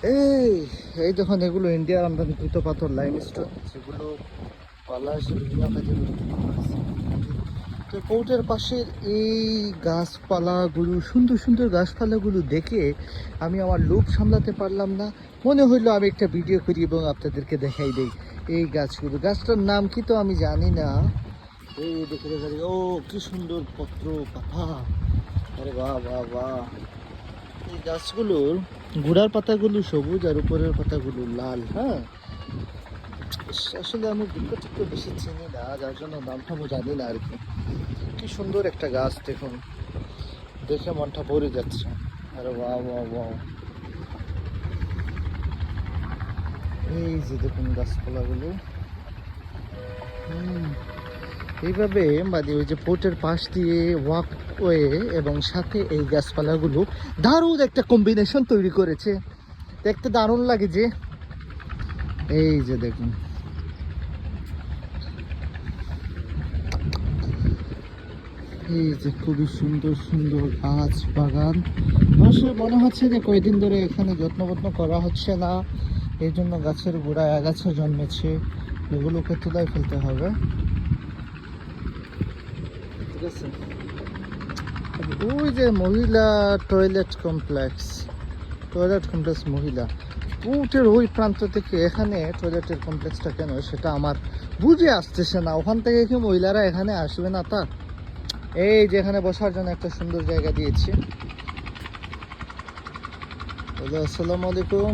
এই এই দেখুন, এগুলো ইন্ডিয়ার আমদানিকৃত পাথর লাইমস্টোন, যেগুলো পলাশ বিভিন্ন কাজে ব্যবহৃত হয়েছে। তো কোর্টের পাশের এই গাছপালাগুলো, সুন্দর সুন্দর গাছপালাগুলো দেখে আমি আমার লোভ সামলাতে পারলাম না। মনে হইলো আমি একটা ভিডিও করি এবং আপনাদেরকে দেখাই দেই এই গাছগুলো। গাছটার নাম কি তো আমি জানি না। এই দেখে দেখে ও কি সুন্দর পত্র পাতা, আরে বাহ বাহ বাহ। এই গাছগুলোর গোড়ার পাতাগুলো সবুজ আর উপরের পাতাগুলো লাল। হ্যাঁ, আসলে আমি বৃক্ষটিকে বেশি চিনি না, যার জন্য নামটাও জানি না আর কি। কি সুন্দর একটা গাছ দেখুন, দেখে মনটা ভরে যাচ্ছে। আরে বাহ বাহ বাহ। এই যে দেখুন গাছপালাগুলো, এইভাবে মানে ওই যে পোর্টের পাশ দিয়ে ওয়াকওয়ে এবং সাথে এই গাছপালাগুলো দারুণ একটা কম্বিনেশন তৈরি করেছে, দেখতে দারুণ লাগে যে। এই যে দেখুন, এই যে খুবই সুন্দর সুন্দর গাছ বাগান। আসলে মনে হচ্ছে যে কয়েকদিন ধরে এখানে যত্নবত্ন করা হচ্ছে না, এই জন্য গাছের গোড়ায় আগাছা জন্মেছে, এগুলোকে তুলে ফেলতে হবে। ঠিক আছে, ওই যে মহিলা টয়লেট কমপ্লেক্স মহিলা উটের ওই প্রান্ত থেকে এখানে টয়লেটের কমপ্লেক্সটা কেন সেটা আমার বুঝে আসতেছে না। ওখান থেকে কি মহিলারা এখানে আসবে না? তা এই যে এখানে বসার জন্য একটা সুন্দর জায়গা দিয়েছি। আসসালামু আলাইকুম।